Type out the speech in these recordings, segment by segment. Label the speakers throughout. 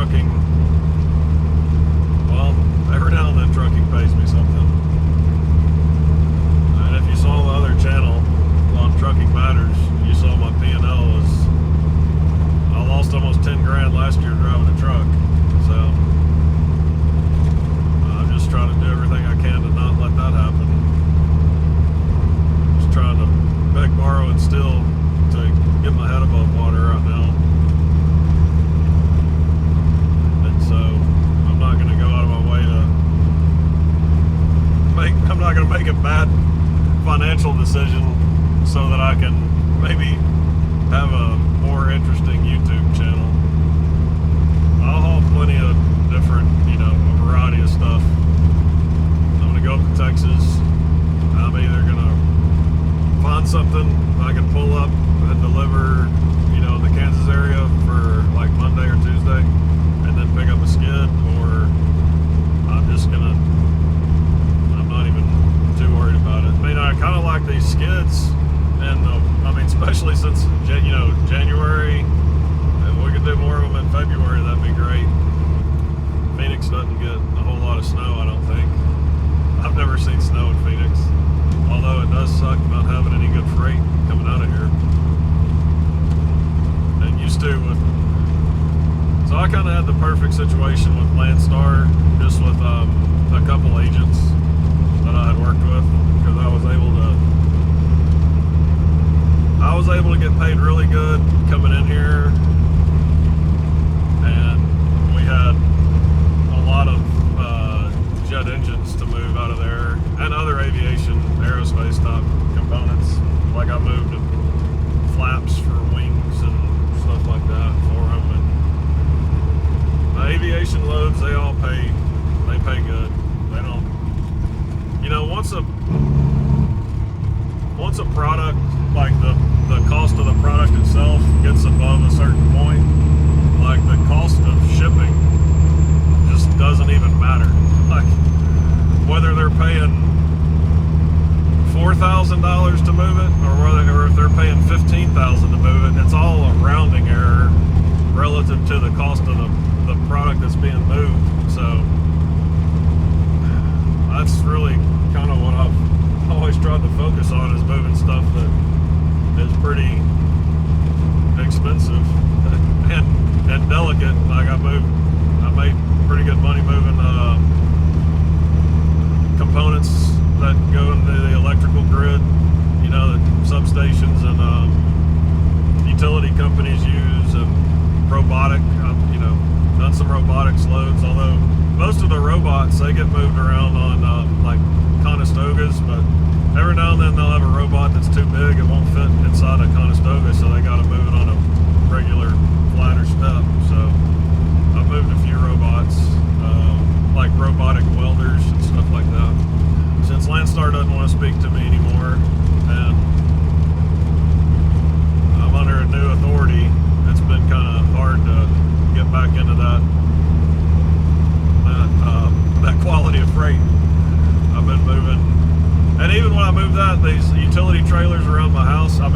Speaker 1: trucking, well, every now and then trucking pays me something. And if you saw the other channel on Trucking Matters, you saw my P&L was, I lost almost 10 grand last year driving a truck. So I'm just trying to do everything I can to not let that happen. Just trying to beg, borrow, and steal to get my head above water right now. And so I'm not going to go out of my way to I'm not going to make a bad financial decision so that I can maybe have a more interesting YouTube channel. I'll haul plenty of different, a variety of stuff. I'm going to go up to Texas. I'm either going to find something I can pull up and deliver, in the Kansas area for like Monday or Tuesday, and then pick up a skid, or I'm not even too worried about it. I mean, I kind of like these skids, and especially since, January, if we could do more of them in February, that'd be great. Phoenix doesn't get a whole lot of snow, I don't think. I've never seen snow in Phoenix, although it does suck not having any good freight coming out of here. And used to so I kind of had the perfect situation with Landstar, just with a couple agents that I had worked with, because I was able to get paid really good coming in here, and we had a lot of jet engines to move out of there, and other aviation, aerospace type components. Like I moved flaps for wings and stuff like that for them. And the aviation loads, they pay good. They don't, once a product, like the cost of the product itself gets above a certain point, like the cost of shipping just doesn't even matter. Like whether they're paying $4,000 to move it, or if they're paying $15,000 to move it, it's all a rounding error relative to the cost of the product that's being moved. So that's really kind of what I've always tried to focus on, is moving stuff that is pretty expensive and delicate. Like I made pretty good money moving components that go into the electrical grid, that substations and utility companies use, and robotic, done some robotics loads, although most of the robots, they get moved around on like Conestogas, but every now and then they'll have a robot that's too big, it won't fit inside a Conestoga, so they got to move it on a regular flatter step. So I've moved a few robots, like robotic welders and stuff like that. Since Landstar doesn't want to speak to me anymore, and I'm under a new authority, it's been kind of hard to get back into that quality of freight. I've been moving, and even when I moved these utility trailers around my house, I've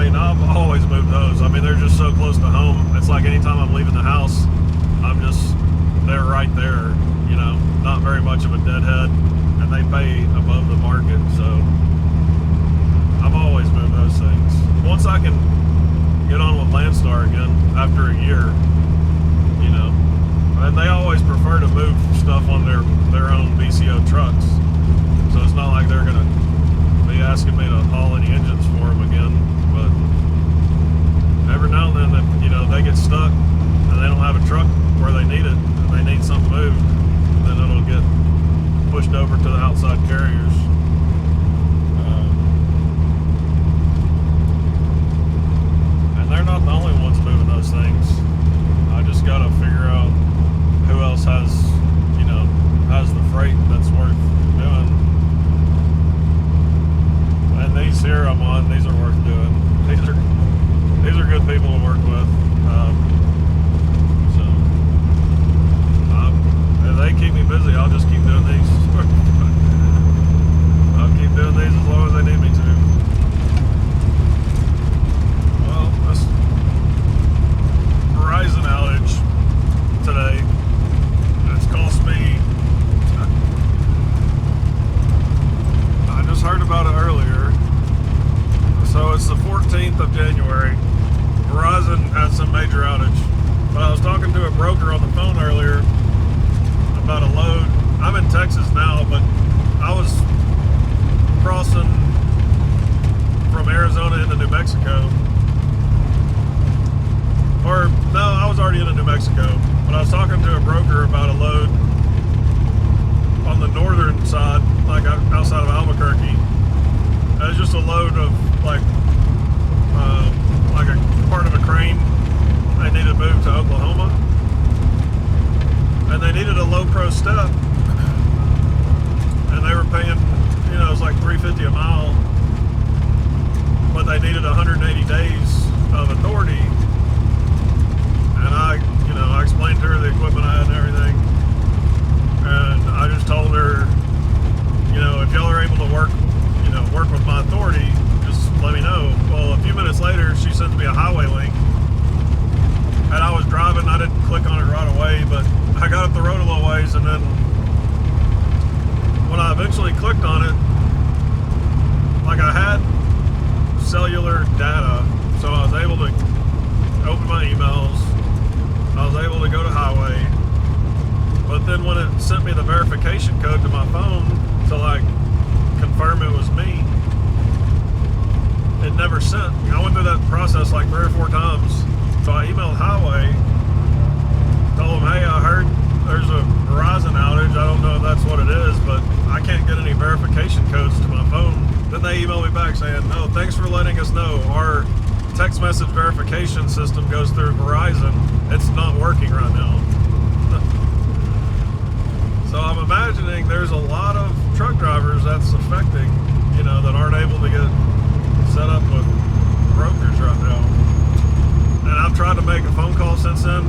Speaker 1: always moved those. They're just so close to home. It's like anytime I'm leaving the house, they're right there, not very much of a deadhead, and they pay above the market, so I've always moved those things. Once I can get on with Landstar again after a year, and they always prefer to move stuff on their own BCO trucks, so it's not like they're gonna be asking me to haul any engines for them again. But every now and then, if, they get stuck and they don't have a truck where they need it, and they need something moved, then it'll get pushed over to the outside carriers. And they're not the only ones moving those things. I just got to figure out who else has the freight that's worth doing. And these here I'm on, these are worth doing. These are good people to work with. So the phone earlier about a load. I'm in Texas now, but I was crossing from Arizona into New Mexico. Or, no, I was already into New Mexico, but I was talking to a broker about a load on the northern side, like outside of Albuquerque. It was just a load of like a part of a crane they needed moved to Oklahoma, and they needed a low pro step, and they were paying, it was like $3.50 a mile, but they needed 180 days of authority. And I explained to her the equipment I had and everything, and I just told her, if y'all are able to work with my authority, just let me know. Well, a few minutes later, she sends me a highway link, and I was driving. I didn't click on it right away, but I got up the road a little ways, and then when I eventually clicked on it, like I had cellular data, so I was able to open my emails. I was able to go to highway, but then when it sent me the verification code to my phone to like confirm it was me, it never sent. I went through that process like 3 or 4 times. So I emailed highway, told them, hey, I heard there's a Verizon outage. I don't know if that's what it is, but I can't get any verification codes to my phone. Then they emailed me back saying, no, thanks for letting us know. Our text message verification system goes through Verizon. It's not working right now. So I'm imagining there's a lot of truck drivers that's affecting, that aren't able to get set up with brokers right now. And I've tried to make a phone call since then.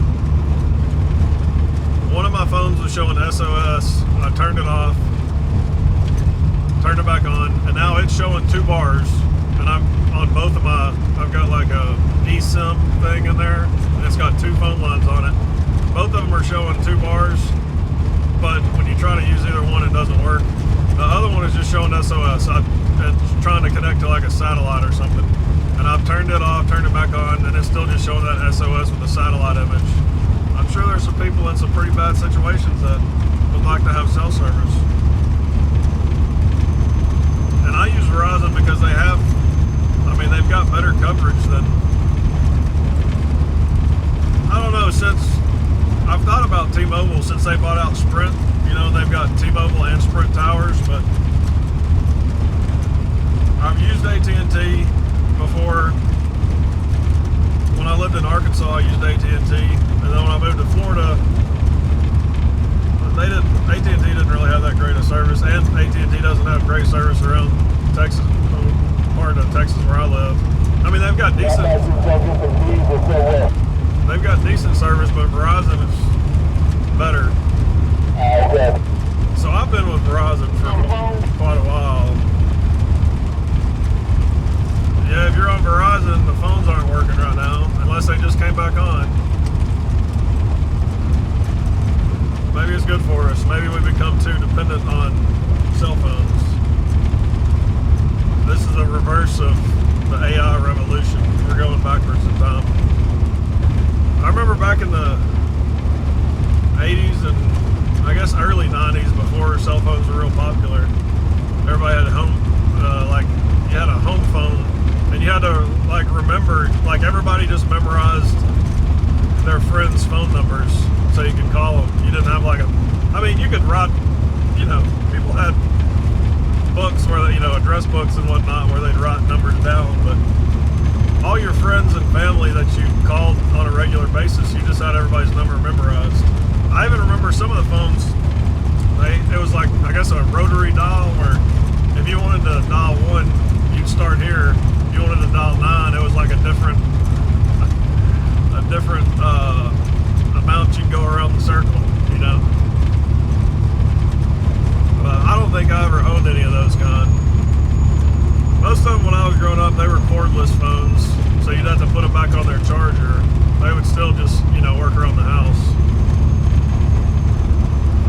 Speaker 1: One of my phones was showing SOS. I turned it off, turned it back on, and now it's showing 2 bars. And I'm on both of I've got like a ECM thing in there, and it's got 2 phone lines on it. Both of them are showing 2 bars, but when you try to use either one, it doesn't work. The other one is just showing SOS. It's trying to connect to like a satellite or something. And I've turned it off, turned it back on, and it's still just showing that SOS with the satellite image. I'm sure there's some people in some pretty bad situations that would like to have cell service. And I use Verizon because they've got better coverage than, I don't know, since I've thought about T-Mobile since they bought out Sprint. They've got T-Mobile and Sprint towers, but I've used AT&T before. When I lived in Arkansas, I used AT&T, and then when I moved to Florida, AT&T didn't really have that great of service, and AT&T doesn't have great service around Texas, part of Texas where I live. They've got decent service, but Verizon is better. So I've been with Verizon for quite a while. Yeah, if you're on Verizon, the phones aren't working right now, unless they just came back on. Maybe it's good for us. Maybe we become too dependent on cell phones. This is the reverse of the AI revolution. We're going backwards in time. I remember back in the 80s and I guess early 90s, before cell phones were real popular, everybody had you had a home phone, and you had to remember, everybody just memorized their friends' phone numbers so you could call them. You didn't have you could write, people had books where address books and whatnot where they'd write numbers down, but all your friends and family that you called on a regular basis, you just had everybody's number memorized. I even remember some of the phones, it was I guess a rotary dial, where if you wanted to dial 1, you'd start here. If you wanted to dial 9, it was like a different amount you'd go around the circle, I don't think I ever owned any of those kind. Most of them, when I was growing up, they were cordless phones, so you'd have to put them back on their charger. They would still just, work around the house.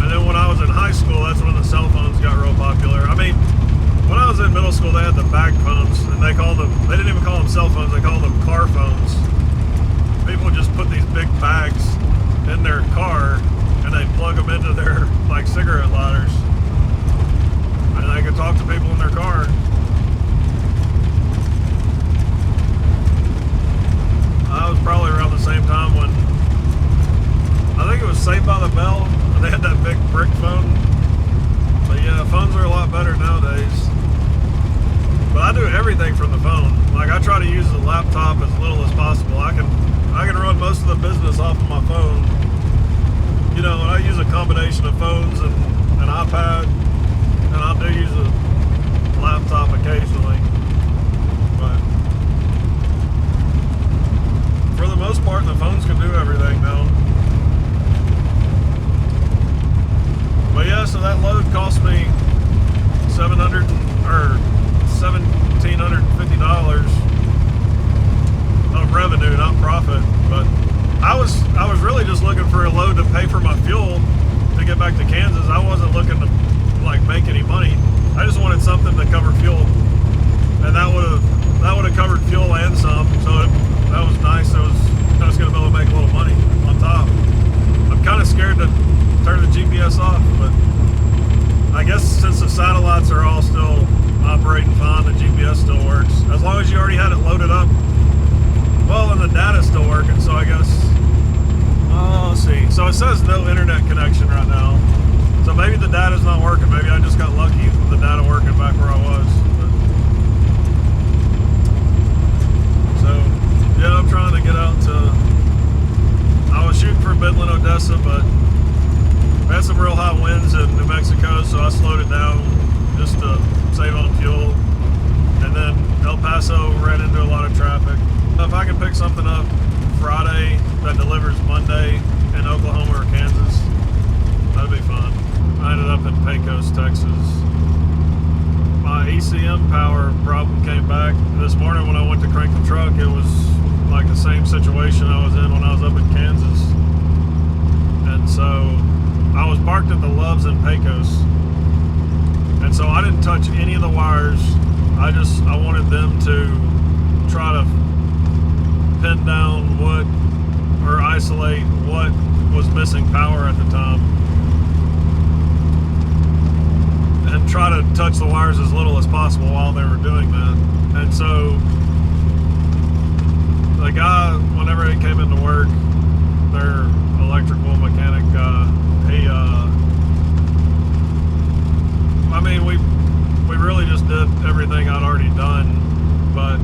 Speaker 1: And then when I was in high school, that's when the cell phones got real popular. When I was in middle school, they had the bag phones, and they didn't even call them cell phones, they called them car phones. People would just put these big bags in their car, and they plug them into their like cigarette lighters, and they could talk to people in their car. I was probably around the same time when I think it was Saved by the Bell. They had that big brick phone. But yeah, phones are a lot better nowadays. But I do everything from the phone. Like I try to use the laptop as little as possible. I can run most of the business off of my phone. You know, I use a combination of phones and an iPad, and I do use a laptop occasionally. But for the most part, the phones can do everything now. But yeah, so that load cost me $1,750 of revenue, not profit. But I was really just looking for a load to pay for my fuel to get back to Kansas. I wasn't looking to like make any money. I just wanted something to cover fuel, and that would have covered fuel and some. So that was nice. I was going to be able to make a little money on top. I'm kind of scared to turn the GPS off, but I guess since the satellites are all still operating fine, the GPS still works. As long as you already had it loaded up. Well, and the data's still working, so I guess, let's see. So it says no internet connection right now. So maybe the data's not working. Maybe I just got lucky with the data working back where I was. But, so, yeah, I'm trying to get out to, I was shooting for Midland, Odessa, but we had some real high winds in New Mexico, so I slowed it down just to save on fuel. And then El Paso ran into a lot of traffic. If I can pick something up Friday that delivers Monday in Oklahoma or Kansas, that'd be fun. I ended up in Pecos, Texas. My ECM power problem came back this morning when I went to crank the truck. It was like the same situation I was in when I was up in Kansas. And so I was parked at the Loves in Pecos. And so I didn't touch any of the wires. I wanted them to try to pin down what, or isolate what was missing power at the time, and try to touch the wires as little as possible while they were doing that. And so the guy, whenever he came into work, their electrical mechanic guy, I mean, we really just did everything I'd already done, but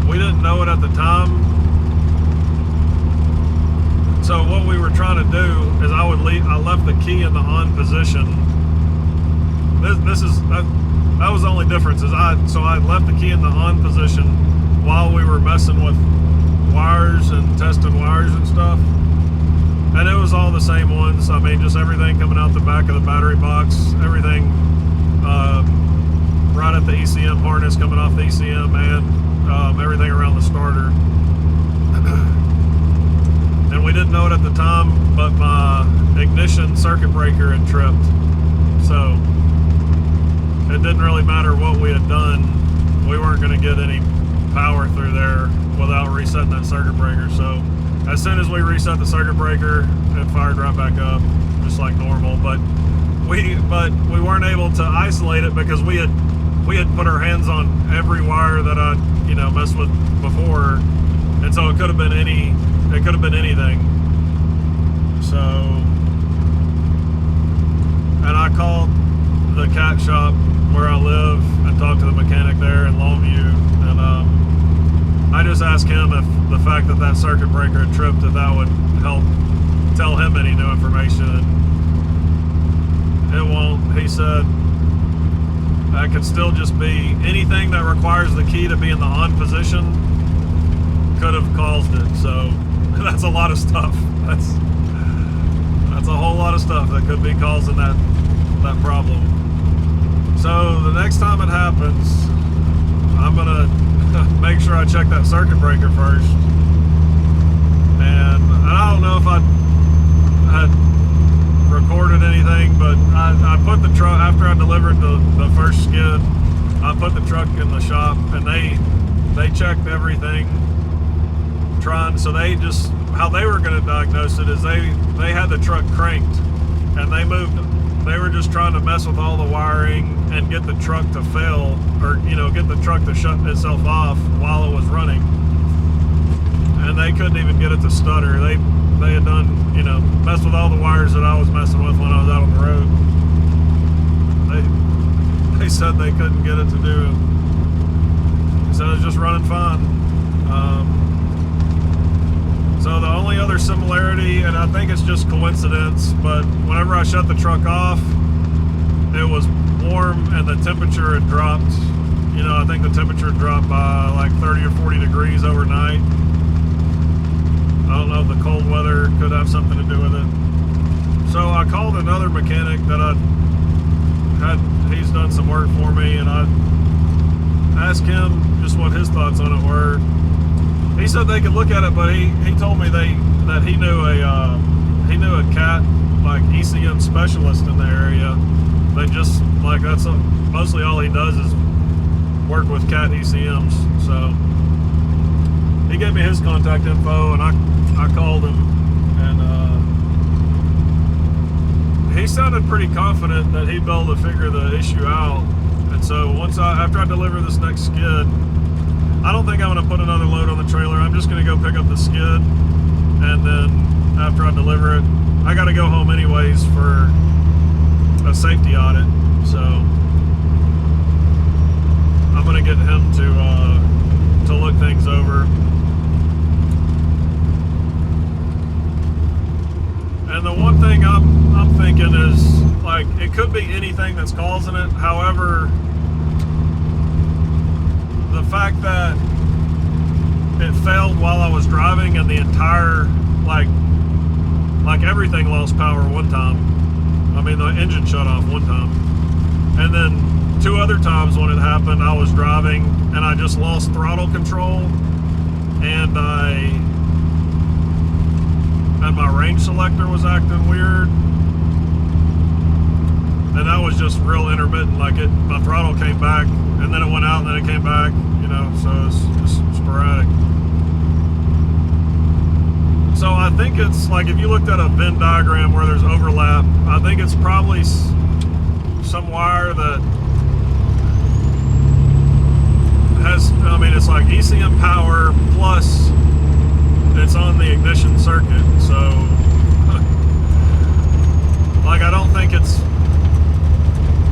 Speaker 1: we didn't know it at the time. So what we were trying to do is I left the key in the on position. That was the only difference is I left the key in the on position while we were messing with wires and testing wires and stuff. And it was all the same ones. I mean, just everything coming out the back of the battery box, everything right at the ECM harness coming off the ECM, and everything around the starter. And we didn't know it at the time, but my ignition circuit breaker had tripped. So it didn't really matter what we had done. We weren't going to get any power through there without resetting that circuit breaker. So as soon as we reset the circuit breaker, it fired right back up, just like normal. But we weren't able to isolate it because we had put our hands on every wire that I messed with before, and so it could have been anything. So, and I called the cat shop where I live and talked to the mechanic there in Longview, and I just asked him if the fact that circuit breaker had tripped, if that would help tell him any new information, and it won't. He said that could still just be anything that requires the key to be in the on position could have caused it. So that's a lot of stuff. That's a whole lot of stuff that could be causing that problem. So the next time it happens, I'm gonna make sure I check that circuit breaker first. And I don't know if I had recorded anything, but I put the truck, after I delivered the first skid, I put the truck in the shop, and they checked everything, so they just how they were going to diagnose it is they had the truck cranked, and they were just trying to mess with all the wiring and get the truck to fail, or get the truck to shut itself off while it was running, and they couldn't even get it to stutter. They had done messed with all the wires that I was messing with when I was out on the road. They said they couldn't get it to do it. They said it was just running fine. So the only other similarity, and I think it's just coincidence, but whenever I shut the truck off, it was warm and the temperature had dropped. I think the temperature dropped by like 30 or 40 degrees overnight. I don't know if the cold weather could have something to do with it. So I called another mechanic that he's done some work for me, and I asked him just what his thoughts on it were. He said they could look at it, but he told me that he knew a cat like ECM specialist in the area. They just that's mostly all he does is work with cat ECMs. So he gave me his contact info, and I called him, and he sounded pretty confident that he'd be able to figure the issue out. And so after I deliver this next skid, I don't think I'm going to put another load on the trailer. I'm just going to go pick up the skid, and then after I deliver it, I got to go home anyways for a safety audit. So I'm going to get him to look things over. And the one thing I'm thinking is, it could be anything that's causing it. However, the fact that it failed while I was driving, and the entire everything lost power one time. I mean, the engine shut off one time, and then 2 other times when it happened, I was driving and I just lost throttle control, and my range selector was acting weird, and that was just real intermittent. My throttle came back, and then it went out, and then it came back, so it's just sporadic. So I think it's if you looked at a Venn diagram where there's overlap, I think it's probably some wire that has, it's like ECM power plus it's on the ignition circuit. So I don't think it's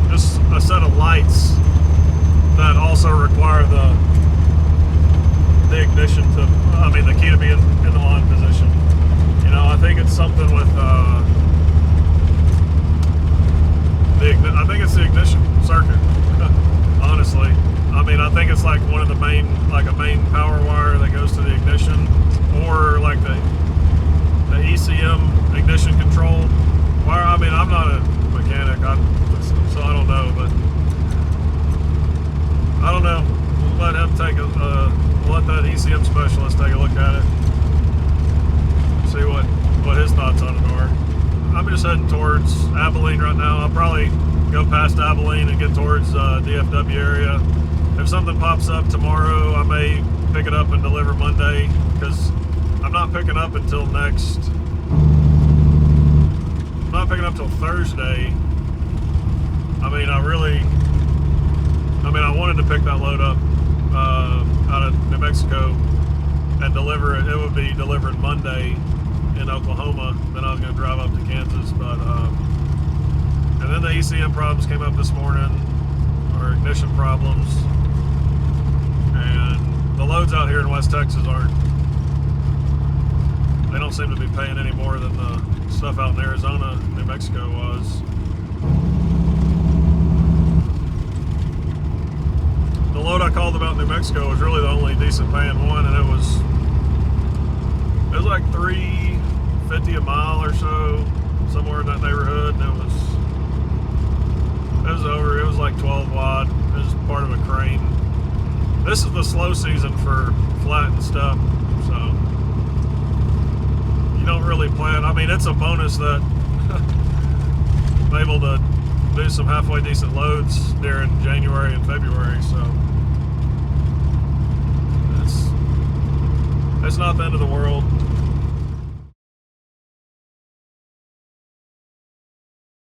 Speaker 1: just a set of lights that also require the ignition the key to be in the on position. I think it's something with I think it's the ignition circuit. Honestly, I think it's one of the main, a main power wire that goes to the ignition, or the ECM ignition control wire. I'm not a mechanic, so I don't know, but I don't know. We'll let him let that ECM specialist take a look at it, see what his thoughts on it are. I'm just heading towards Abilene right now. I'll probably go past Abilene and get towards DFW area. If something pops up tomorrow, I may pick it up and deliver Monday, because I'm not picking up until till Thursday. I wanted to pick that load up out of New Mexico and deliver it. It would be delivered Monday in Oklahoma. Then I was going to drive up to Kansas, but and then the ECM problems came up this morning, or ignition problems, and the loads out here in West Texas they don't seem to be paying any more than the stuff out in Arizona, New Mexico was. The load I called about New Mexico was really the only decent paying one, and it was like $3.50 a mile or so, somewhere in that neighborhood, and it was like 12 wide. It was part of a crane. This is the slow season for flat and stuff, so you don't really plan. It's a bonus that I'm able to do some halfway decent loads during January and February, so it's not the end of the world.